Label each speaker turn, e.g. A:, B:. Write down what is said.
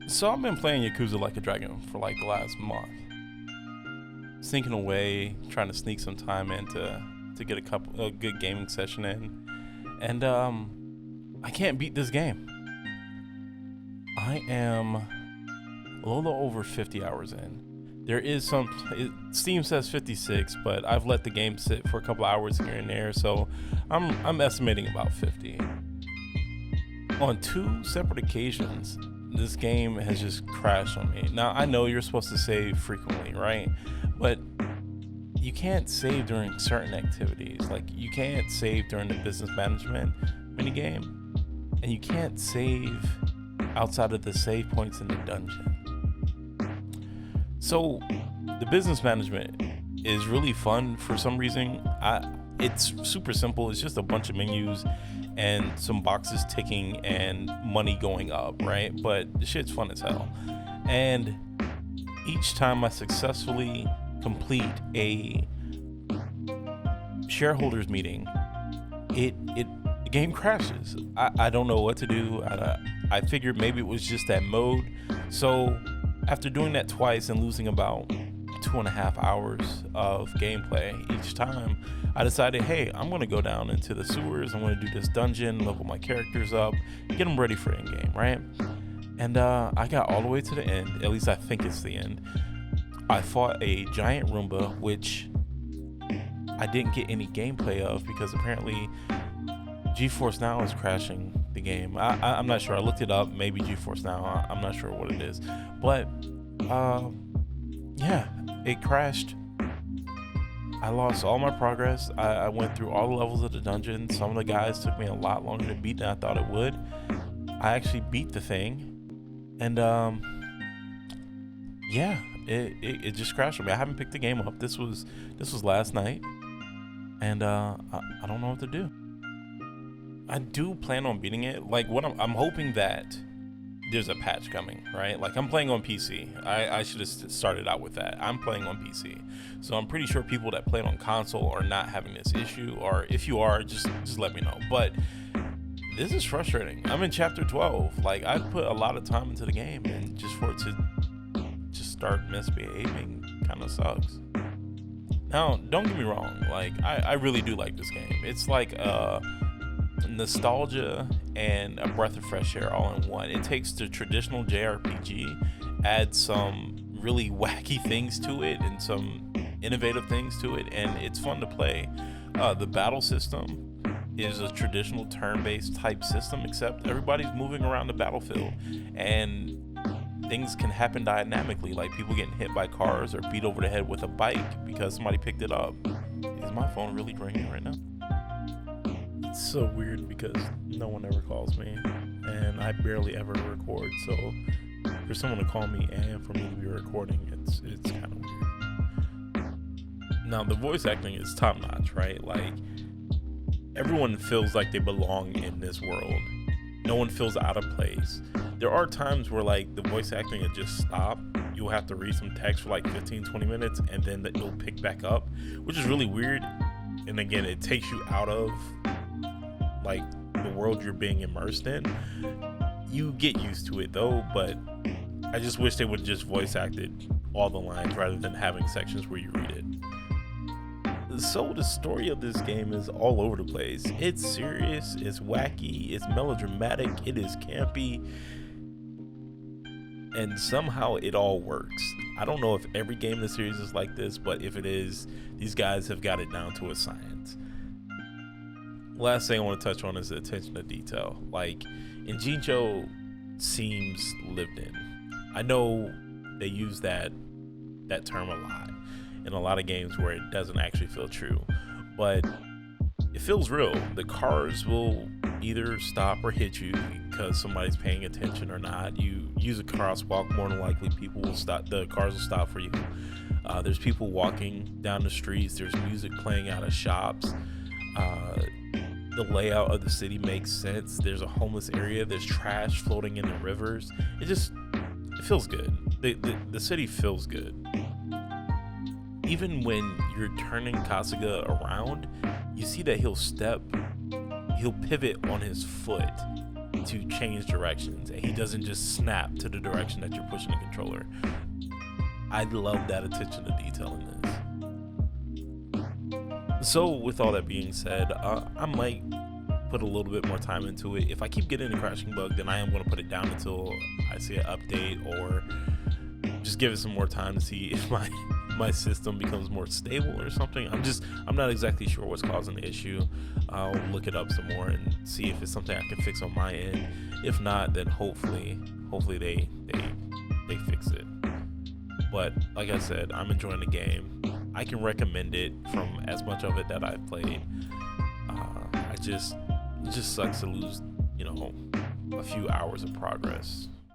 A: So I've been playing Yakuza Like a Dragon for like the last month, sneaking away, trying to sneak some time in to get a good gaming session in, and I can't beat this game. I am a little over 50 hours in. There is Steam says 56, but I've let the game sit for a couple hours here and there, so I'm estimating about 50. On two separate occasions, this game has just crashed on me. Now, I know you're supposed to save frequently, right? But you can't save during certain activities. Like, you can't save during the business management minigame, and you can't save outside of the save points in the dungeon. So, the business management is really fun for some reason. It's super simple. It's just a bunch of menus and some boxes ticking and money going up, right? But the shit's fun as hell. And each time I successfully complete a shareholders meeting, the game crashes. I don't know what to do. I figured maybe it was just that mode. So after doing that twice and losing about 2.5 hours of gameplay each time, I decided, hey, I'm gonna go down into the sewers. I'm gonna do this dungeon, level my characters up, get them ready for in-game, right? And I got all the way to the end. At least I think it's the end. I fought a giant Roomba, which I didn't get any gameplay of because apparently GeForce Now is crashing the game. I'm not sure. I looked it up. Maybe GeForce Now. I'm not sure what it is. But yeah, it crashed. I lost all my progress. I went through all the levels of the dungeon. Some of the guys took me a lot longer to beat than I thought it would. I actually beat the thing. And yeah, it just crashed on me. I haven't picked the game up. This was last night. And I don't know what to do. I do plan on beating it. Like, what I'm hoping that there's a patch coming, right? Like, I'm playing on PC. I should have started out with that. I'm playing on PC. So I'm pretty sure people that played on console are not having this issue, or if you are, just let me know. But this is frustrating. I'm in chapter 12. Like, I put a lot of time into the game, and just for it to just start misbehaving kind of sucks. Now, don't get me wrong. Like, I really do like this game. It's like nostalgia and a breath of fresh air all in one. It takes the traditional JRPG, adds some really wacky things to it and some innovative things to it, and it's fun to play. The battle system is a traditional turn-based type system, except everybody's moving around the battlefield and things can happen dynamically, like people getting hit by cars or beat over the head with a bike because somebody picked it up. Is my phone really ringing right now? It's so weird because no one ever calls me and I barely ever record, so for someone to call me and for me to be recording, it's kind of weird. Now, the voice acting is top notch, right? Like, everyone feels like they belong in this world. No one feels out of place. There are times where, like, the voice acting will just stop. You'll have to read some text for like 15-20 minutes and then it'll pick back up, which is really weird. And again, it takes you out of like the world you're being immersed in. You get used to it though, but I just wish they would just voice acted all the lines rather than having sections where you read it. So the story of this game is all over the place. It's serious, it's wacky, it's melodramatic, it is campy, and somehow it all works. I don't know if every game in the series is like this, but if it is, these guys have got it down to a science. Last thing I want to touch on is the attention to detail. Like, Injincho seems lived in. I know they use that term a lot in a lot of games where it doesn't actually feel true, but it feels real. The cars will either stop or hit you because somebody's paying attention or not. You use a crosswalk, more than likely people will stop. The cars will stop for you. There's people walking down the streets. There's music playing out of shops. The layout of the city makes sense. There's a homeless area. There's trash floating in the rivers. It feels good. The city feels good. Even when you're turning Kasuga around, you see that he'll pivot on his foot to change directions, and he doesn't just snap to the direction that you're pushing the controller. I love that attention to detail in this. So with all that being said, I might put a little bit more time into it. If I keep getting a crashing bug, then I am going to put it down until I see an update, or just give it some more time to see if my system becomes more stable or something. I'm not exactly sure what's causing the issue. I'll look it up some more and see if it's something I can fix on my end. If not, then hopefully they fix it. But like I said, I'm enjoying the game. I can recommend it from as much of it that I've played. It just sucks to lose, a few hours of progress.